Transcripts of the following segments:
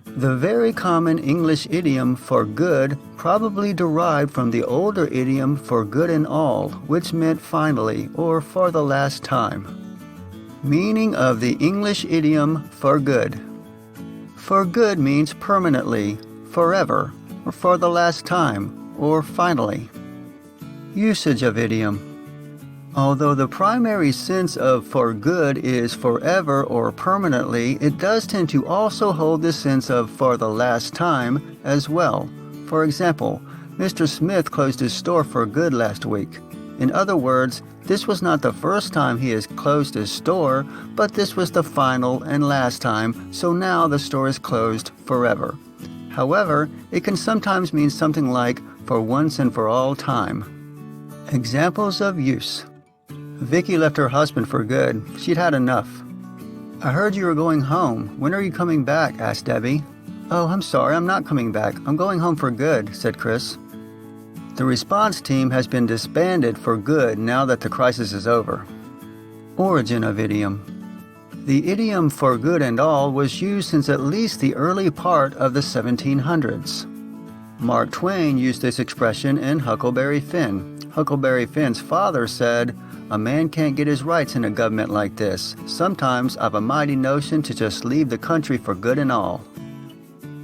The very common English idiom for good probably derived from the older idiom for good and all, which meant finally or for the last time. Meaning of the English idiom for good. For good means permanently, forever, or for the last time, or finally. Usage of idiom. Although the primary sense of for good is forever or permanently, it does tend to also hold the sense of for the last time as well. For example, Mr. Smith closed his store for good last week. In other words, this was not the first time he has closed his store, but this was the final and last time, so now the store is closed forever. However, it can sometimes mean something like for once and for all time. Examples of use. Vicky left her husband for good. She'd had enough. I heard you were going home. When are you coming back? Asked Debbie. Oh, I'm sorry, I'm not coming back. I'm going home for good, said Chris. The response team has been disbanded for good now that the crisis is over. Origin of idiom. The idiom for good and all was used since at least the early part of the 1700s. Mark Twain used this expression in Huckleberry Finn. Huckleberry Finn's father said, "A man can't get his rights in a government like this. Sometimes I've a mighty notion to just leave the country for good and all."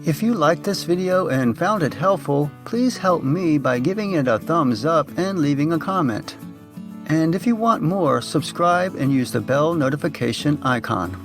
If you liked this video and found it helpful, please help me by giving it a thumbs up and leaving a comment. And if you want more, subscribe and use the bell notification icon.